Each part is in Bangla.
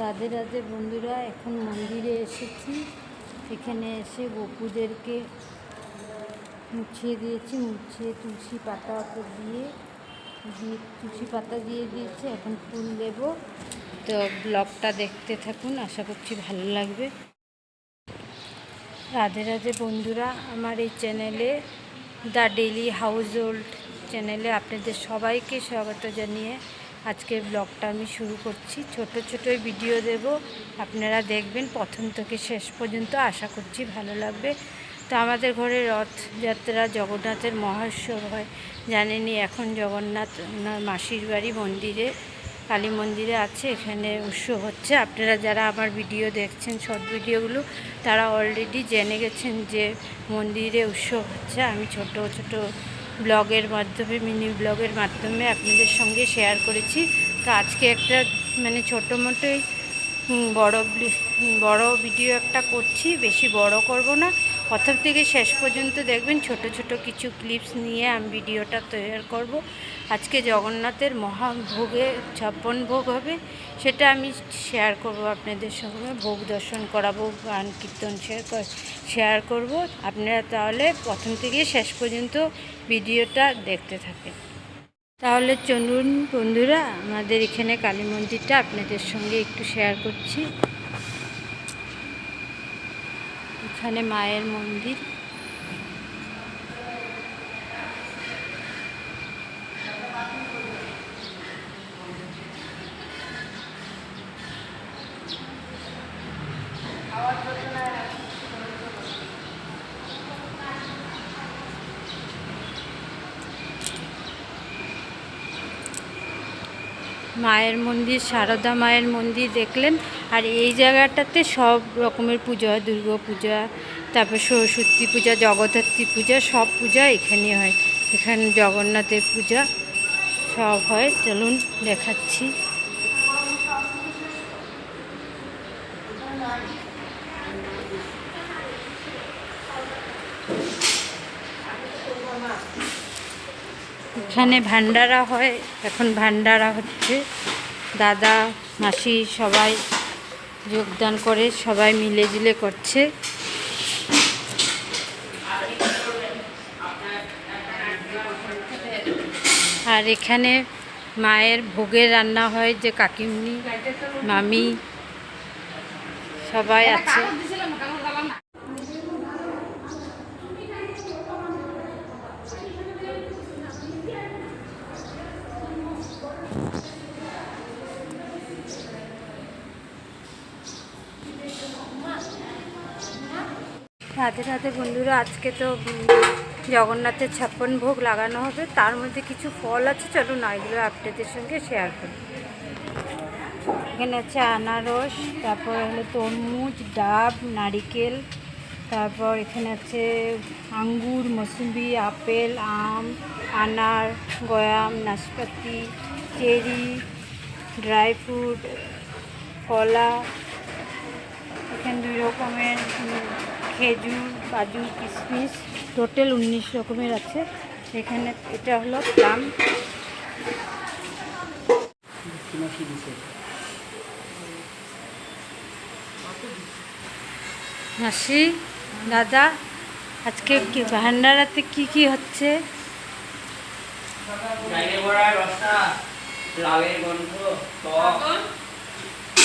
রাধে রাধে বন্ধুরা, এখন মন্দিরে এসেছি। এখানে এসে গোপুদেরকে মুছিয়ে দিয়েছি, মুছিয়ে তুলসী পাতা দিয়ে তুলসী পাতা দিয়ে দিয়েছি। এখন ফুল দেব। তো ব্লগটা দেখতে থাকুন, আশা করছি ভালো লাগবে। রাধে রাধে বন্ধুরা, আমার এই চ্যানেলে দ্য ডেইলি হাউস হোল্ড চ্যানেলে আপনাদের সবাইকে স্বাগত জানিয়ে আজকের ব্লগটা আমি শুরু করছি। ছোট ছোট ভিডিও দেব, আপনারা দেখবেন প্রথম থেকে শেষ পর্যন্ত, আশা করছি ভালো লাগবে। তো আমাদের ঘরে রথযাত্রা, জগন্নাথের মহোৎসব হয় জানেনই। এখন জগন্নাথ মাসির বাড়ি মন্দিরে, কালী মন্দিরে আছে, এখানে উৎসব হচ্ছে। আপনারা যারা আমার ভিডিও দেখছেন, শর্ট ভিডিওগুলো, তারা অলরেডি জেনে গেছেন যে মন্দিরে উৎসব হচ্ছে। আমি ছোট ছোট ব্লগের মাধ্যমে, মিনি ব্লগের মাধ্যমে আপনাদের সঙ্গে শেয়ার করেছি। তো আজকে একটা ছোটো মোটোই বড় ভিডিও একটা করছি, বেশি বড় করব না। প্রথম থেকে শেষ পর্যন্ত দেখবেন, ছোট ছোট কিছু ক্লিপস নিয়ে আমি ভিডিওটা তৈরি করব। আজকে জগন্নাথের মহাভোগে 56 ভোগ হবে, সেটা আমি শেয়ার করব আপনাদের সঙ্গে। ভোগ দর্শন করাবো, গান কীর্তন শেয়ার করব। আপনারা তাহলে প্রথম থেকে শেষ পর্যন্ত ভিডিওটা দেখতে থাকেন। তাহলে চলুন বন্ধুরা, আমাদের এখানে কালী মন্দিরটা আপনাদের সঙ্গে একটু শেয়ার করছি। এখানে মায়ের মন্দির। মায়ের মন্দির, সারদা মায়ের মন্দির দেখলেন। আর এই জায়গাটাতে সব রকমের পূজা হয়, দুর্গা পূজা, তারপর সরস্বতী পূজা, জগদ্ধাত্রী পূজা, সব পূজা এখানে হয়। এখানে জগন্নাথের পূজা সব হয়। চলুন দেখাচ্ছি। এখানে ভান্ডারা হয়, এখন ভান্ডারা হচ্ছে। দাদা মাসি সবাই যোগদান করে, সবাই মিলেজুলে করছে। আর এখানে মায়ের ভোগের রান্না হয়, যে কাকিমুনি, মামি সবাই আছে। রাধে রাধে বন্ধুরা, আজকে তো জগন্নাথের 56 ভোগ লাগানো হবে। তার মধ্যে কিছু ফল আছে, চলুন এগুলো আপনাদের সঙ্গে শেয়ার করি। এখানে আছে আনারস, তারপর হলো তরমুজ, ডাব, নারিকেল, তারপর এখানে আছে আঙ্গুর, মৌসুম্বি, আপেল, আম, আনার, গয়াম, নাশপাতি, চেরি, ড্রাই ফ্রুট, কলা, এখানে 2 রকমের খেজুর, কাজু, কিশমিশ, টোটাল 19 রকমের আছে। এখানে এটা হলো প্লাম। মাসি, দাদা, আজকে কি ভান্ডারাতে কি হচ্ছে? লাউয়ের গন্ধ, টক,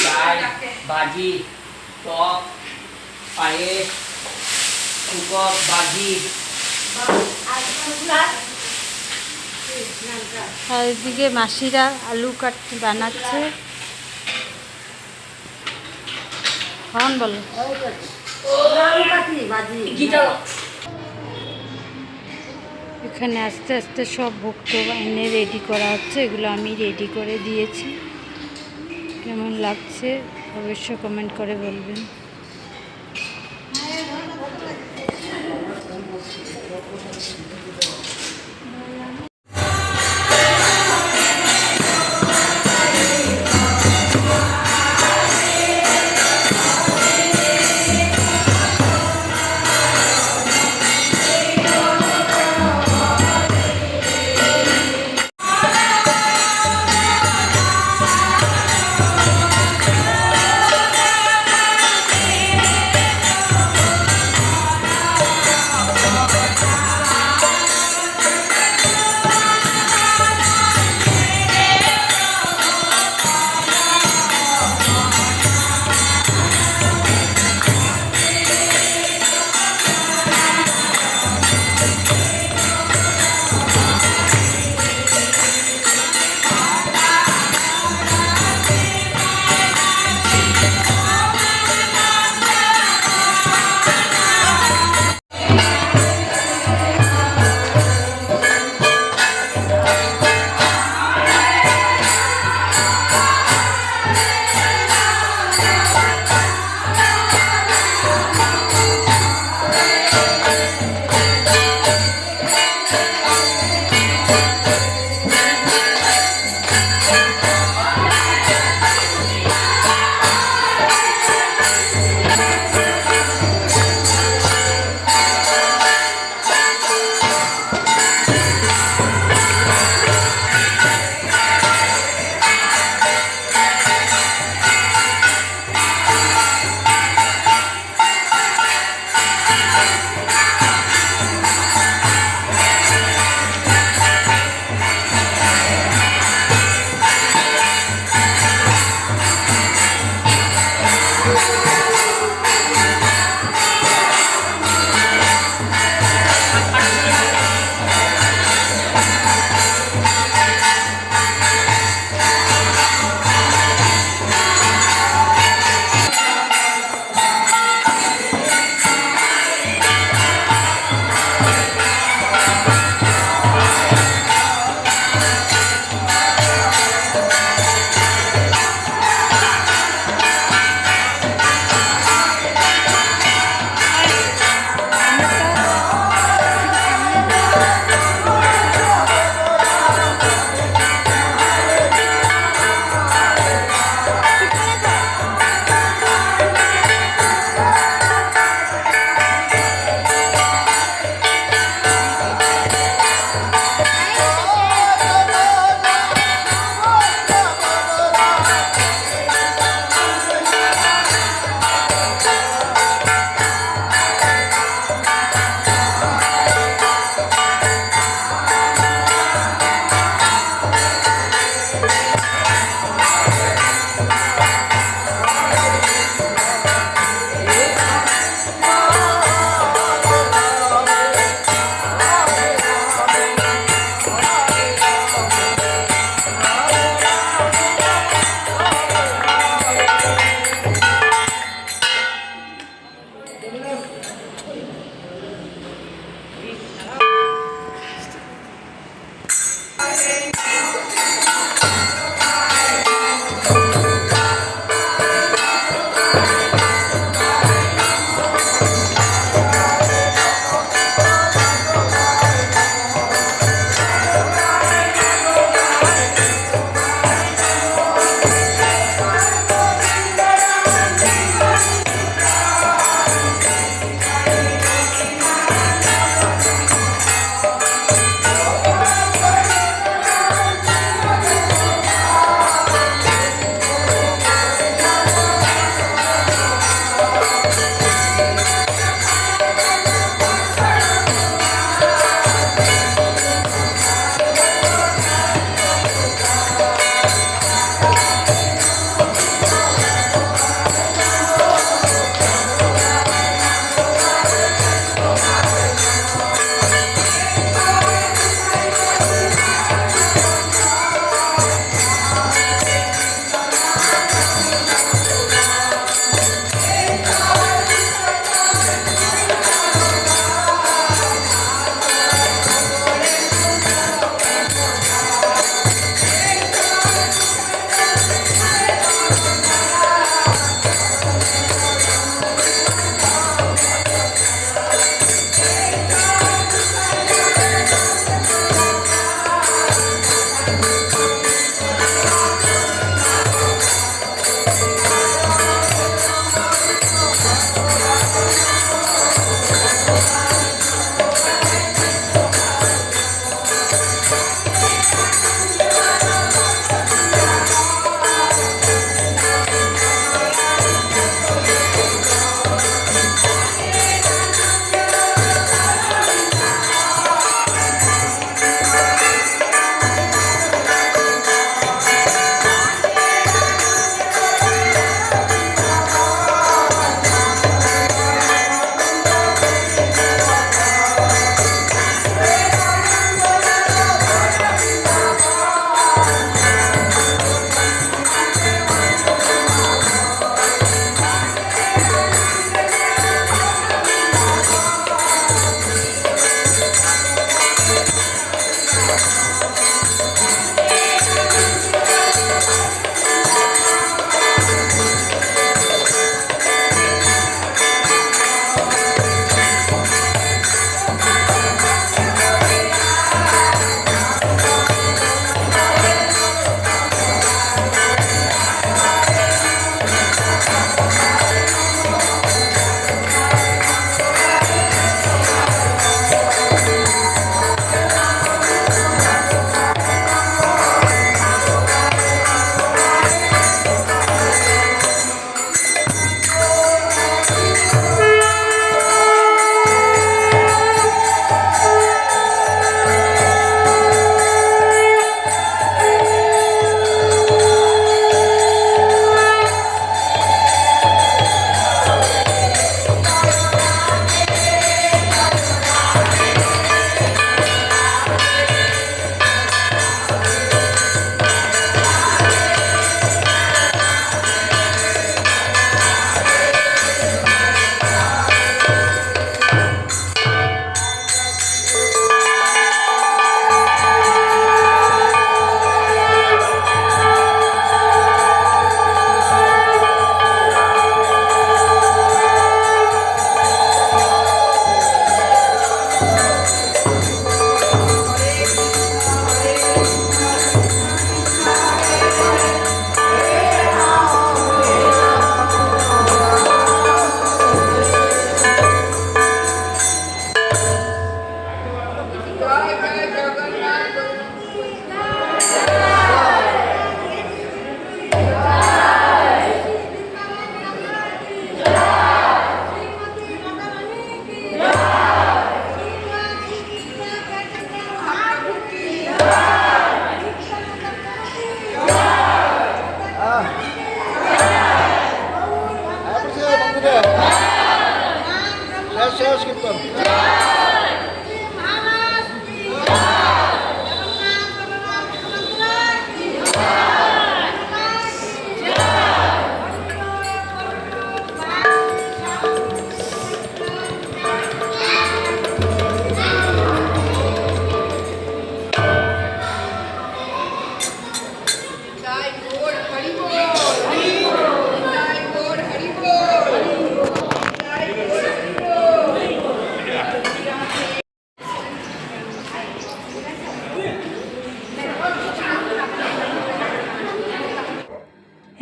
ডাল, ভাজি, টক, পায়েস, শুকক, ভাজি। আর এদিকে মাসিরা আলু বানাচ্ছে। কখন বলো? এখানে আস্তে আস্তে সব ভক্ত এনে রেডি করা হচ্ছে। এগুলো আমি রেডি করে দিয়েছি। কেমন লাগছে অবশ্যই কমেন্ট করে বলবেন।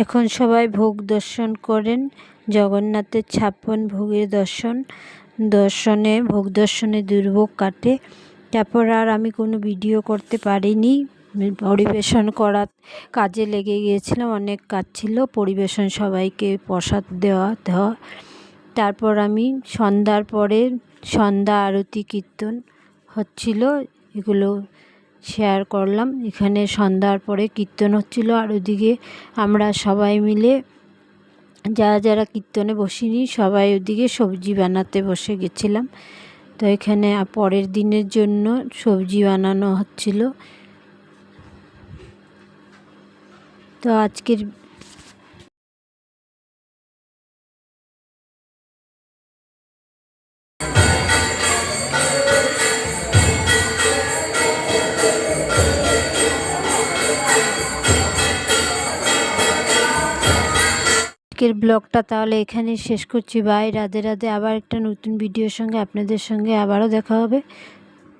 এখন সবাই ভোগ দর্শন করেন, জগন্নাথের 56 ভোগের দর্শনে ভোগ দর্শনে দুর্ভোগ কাটে। তারপর আর আমি কোনো ভিডিও করতে পারিনি, পরিবেশন করার কাজে লেগে গিয়েছিলাম, অনেক কাজ ছিল, পরিবেশন সবাইকে প্রসাদ দেওয়া। তারপর আমি সন্ধ্যার পরে সন্ধ্যা আরতি কীর্তন হচ্ছিল, এগুলো শেয়ার করলাম। এখানে সন্ধ্যার পরে কীর্তন হচ্ছিল, আর ওদিকে আমরা সবাই মিলে যারা যারা কীর্তনে বসিনি সবাই ওদিকে সবজি বানাতে বসে গেছিলাম। তো এখানে পরের দিনের জন্য সবজি বানানো হচ্ছিল। তো আজকের ব্লগটা তাহলে এখানে শেষ করছি। বাই, রাধে রাধে। আবার একটা নতুন ভিডিওর সঙ্গে আপনাদের সঙ্গে আবারও দেখা হবে।